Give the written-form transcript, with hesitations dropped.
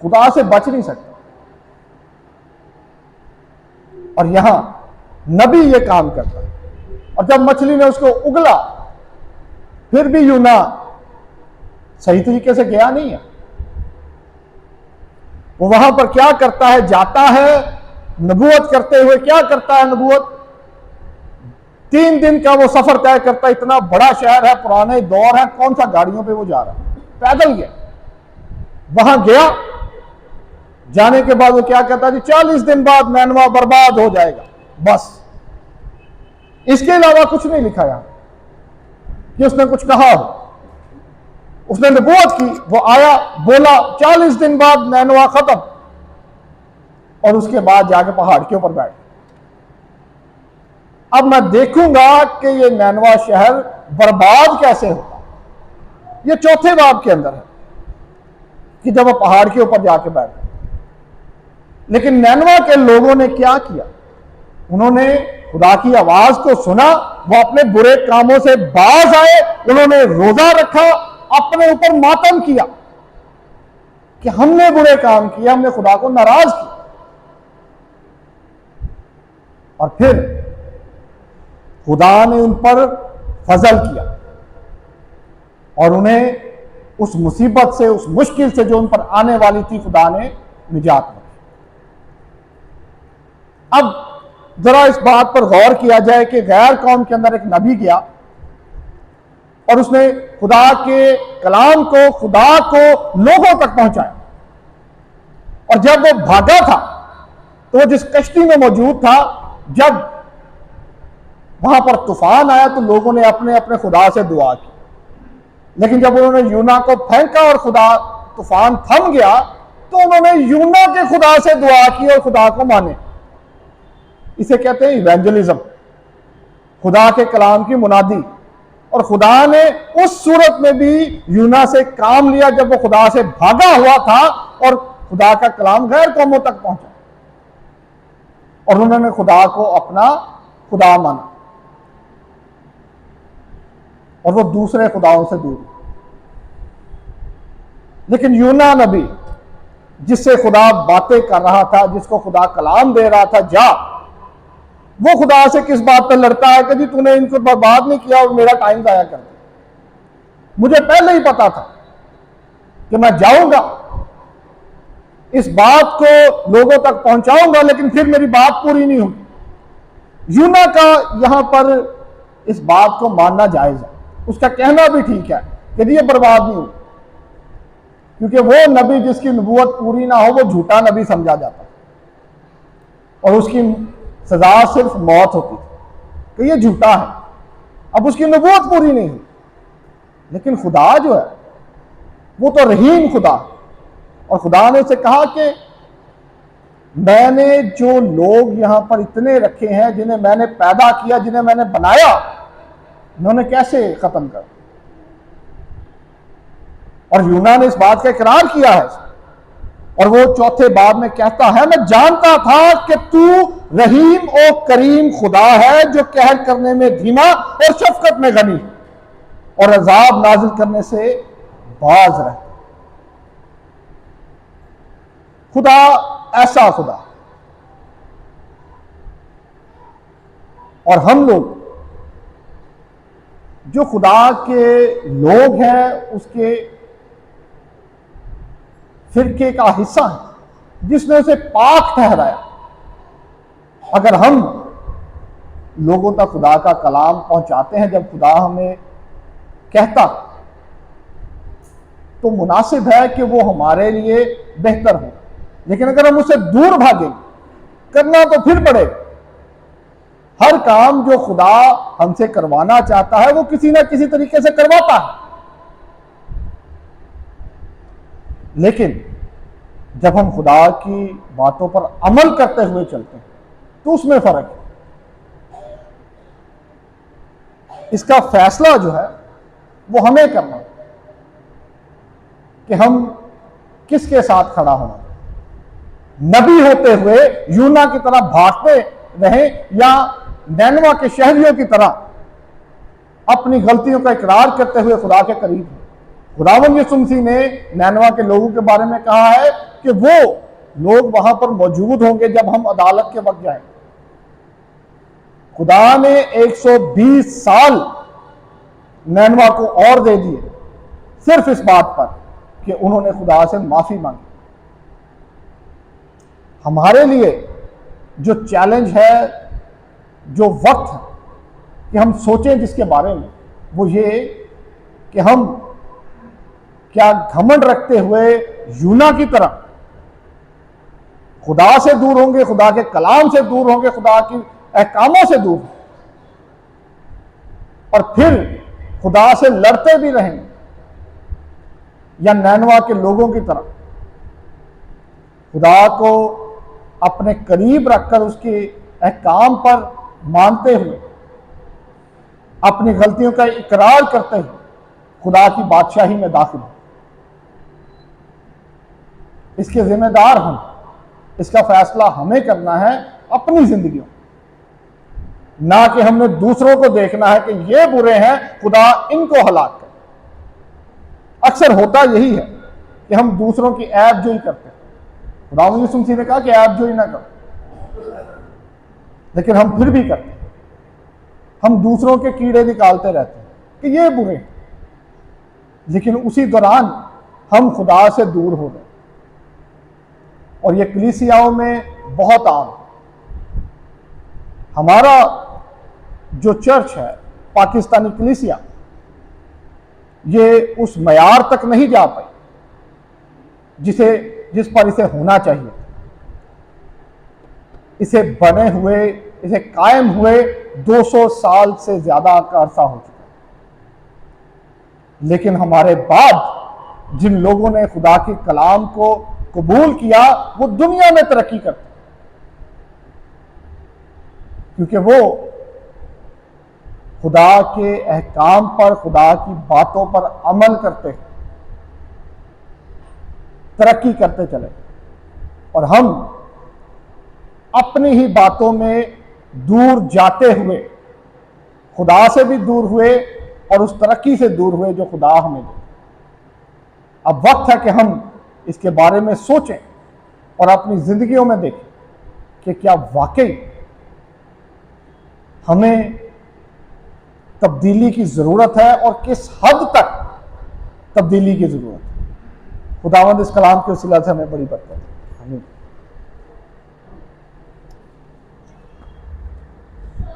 खुदा से बच नहीं सकता। और यहां नबी ये काम करता है। और जब मछली ने उसको उगला, फिर भी यूना सही तरीके से गया नहीं है। वो वहां पर क्या करता है, जाता है नबूवत करते हुए। क्या करता है नबूवत? 3 दिन का वो सफर तय करता है। इतना बड़ा शहर है, पुराने दौर है, कौन सा गाड़ियों पे वो जा रहा है, पैदल गया। वहां गया, जाने के बाद वो क्या कहता है कि 40 दिन बाद नैनवा बर्बाद हो जाएगा। बस इसके अलावा कुछ नहीं लिखा यहां कि उसने कुछ कहा हो। उसने नबूवत की, वो आया, बोला 40 दिन बाद नैनवा खत्म, और उसके बाद जाके पहाड़ के ऊपर बैठ। अब मैं देखूंगा कि ये नैनवा शहर बर्बाद कैसे होगा। ये चौथे बाब के अंदर है कि जब वो पहाड़ के ऊपर जाके बैठ। लेकिन नैनवा के लोगों ने क्या किया? उन्होंने खुदा की आवाज को सुना, वो अपने बुरे कामों से बाज आए, उन्होंने रोजा रखा, अपने ऊपर मातम किया कि हमने बुरे काम किए, हमने खुदा को नाराज किया। और फिर खुदा ने उन पर फजल किया और उन्हें उस मुसीबत से, उस मुश्किल से जो उन पर आने वाली थी, खुदा ने निजात दी। अब जरा इस बात पर गौर किया जाए कि गैर कौम के अंदर एक नबी गया और उसने खुदा के कलाम को, खुदा को लोगों तक पहुंचाया। और जब वो भागा था तो वो जिस कश्ती में मौजूद था, जब वहां पर तूफान आया तो लोगों ने अपने अपने खुदा से दुआ की। लेकिन जब उन्होंने यूना को फेंका और खुदा तूफान थम गया, तो उन्होंने यूना के खुदा से दुआ की और खुदा को माने। इसे कहते हैं इवेंजलिज्म, खुदा के कलाम की मुनादी। और खुदा ने उस सूरत में भी यूना से काम लिया जब वो खुदा से भागा हुआ था और खुदा का कलाम गैर कौमों तक पहुंचा और उन्होंने खुदा को अपना खुदा माना और वो दूसरे खुदाओं से दूर। लेकिन यूना नबी, जिससे खुदा बातें कर रहा था, जिसको खुदा कलाम दे रहा था, जा, वो खुदा से किस बात पर लड़ता है कि जी तूने इनको बर्बाद नहीं किया और मेरा टाइम जाया कर दिया। मुझे पहले ही पता था कि मैं जाऊंगा, इस बात को लोगों तक पहुंचाऊंगा, लेकिन फिर मेरी बात पूरी नहीं होगी। यूना का यहां पर इस बात को मानना जायज है, उसका कहना भी ठीक है कि ये बर्बाद नहीं होगी, क्योंकि वो नबी जिसकी नबूवत पूरी ना हो वो झूठा नबी समझा जाता और उसकी सजा सिर्फ मौत होती थी कि ये झूठा है। अब उसकी नबूवत पूरी नहीं हुई। लेकिन खुदा जो है वो तो रहीम खुदा, और खुदा ने उसे कहा कि मैंने जो लोग यहां पर इतने रखे हैं, जिन्हें मैंने पैदा किया, जिन्हें मैंने बनाया, उन्होंने कैसे खत्म कर। और यूना ने इस बात का इकरार किया है और वो चौथे बाब में कहता है, मैं जानता था कि तू रहीम और करीम खुदा है, जो कहर करने में धीमा और शफकत में गनी और अजाब नाजिल करने से बाज रहता। खुदा ऐसा खुदा, और हम लोग जो खुदा के लोग हैं, उसके फिरके का हिस्सा है जिसने उसे पाक ठहराया। अगर हम लोगों तक खुदा का कलाम पहुंचाते हैं, जब खुदा हमें कहता, तो मुनासिब है कि वो हमारे लिए बेहतर हो। लेकिन अगर हम उससे दूर भागें, करना तो फिर पड़ेगा। हर काम जो खुदा हमसे करवाना चाहता है वो किसी ना किसी तरीके से करवाता है। लेकिन जब हम खुदा की बातों पर अमल करते हुए चलते हैं तो उसमें फर्क है। इसका फैसला जो है वो हमें करना है कि हम किसके साथ खड़ा होना। नबी होते हुए यूना की तरह भागते रहें या नैनवा के शहरियों की तरह अपनी गलतियों का इकरार करते हुए खुदा के करीब हैं। खुदावंद यीशु मसीह ने नैनवा के लोगों के बारे में कहा है कि वो लोग वहां पर मौजूद होंगे जब हम अदालत के वक्त जाएंगे। खुदा ने 120 साल नैनवा को और दे दिए सिर्फ इस बात पर कि उन्होंने खुदा से माफी मांगी। हमारे लिए जो चैलेंज है, जो वक्त है कि हम सोचें जिसके बारे में, वो ये कि हम क्या घमंड रखते हुए यूना की तरह खुदा से दूर होंगे, खुदा के कलाम से दूर होंगे, खुदा की अहकामों से दूर, और फिर खुदा से लड़ते भी रहेंगे, या नैनवा के लोगों की तरह खुदा को अपने करीब रखकर उसके अहकाम पर मानते हुए, अपनी गलतियों का इकरार करते हुए खुदा की बादशाही में दाखिल हो। इसके जिम्मेदार हम, इसका फैसला हमें करना है अपनी जिंदगियों, ना कि हमने दूसरों को देखना है कि ये बुरे हैं, खुदा इनको हलाक करे। अक्सर होता यही है कि हम दूसरों की ऐब जोई करते हैं। खुदा यीशु मसीह ने कहा कि ऐब जोई ना करो, लेकिन हम फिर भी करते हैं। हम दूसरों के कीड़े निकालते रहते हैं कि ये बुरे हैं, लेकिन उसी दौरान हम खुदा से दूर हो गए। और ये कलीसियाओं में बहुत आम है। हमारा जो चर्च है, पाकिस्तानी कलीसिया, ये उस मयार तक नहीं जा पाई जिस पर इसे होना चाहिए। इसे बने हुए, इसे कायम हुए 200 साल से ज्यादा का अरसा हो चुका है। लेकिन हमारे बाद जिन लोगों ने खुदा के कलाम को कबूल किया, वो दुनिया में तरक्की करते, क्योंकि वो खुदा के अहकाम पर, खुदा की बातों पर अमल करते, तरक्की करते चले। और हम अपनी ही बातों में दूर जाते हुए खुदा से भी दूर हुए और उस तरक्की से दूर हुए जो खुदा हमें दे। अब वक्त है कि हम इसके बारे में सोचें और अपनी जिंदगियों में देखें कि क्या वाकई हमें तब्दीली की जरूरत है और किस हद तक तब्दीली की जरूरत है। खुदावंद इस कलाम के वसीला से हमें बड़ी बरकत है। आमीन।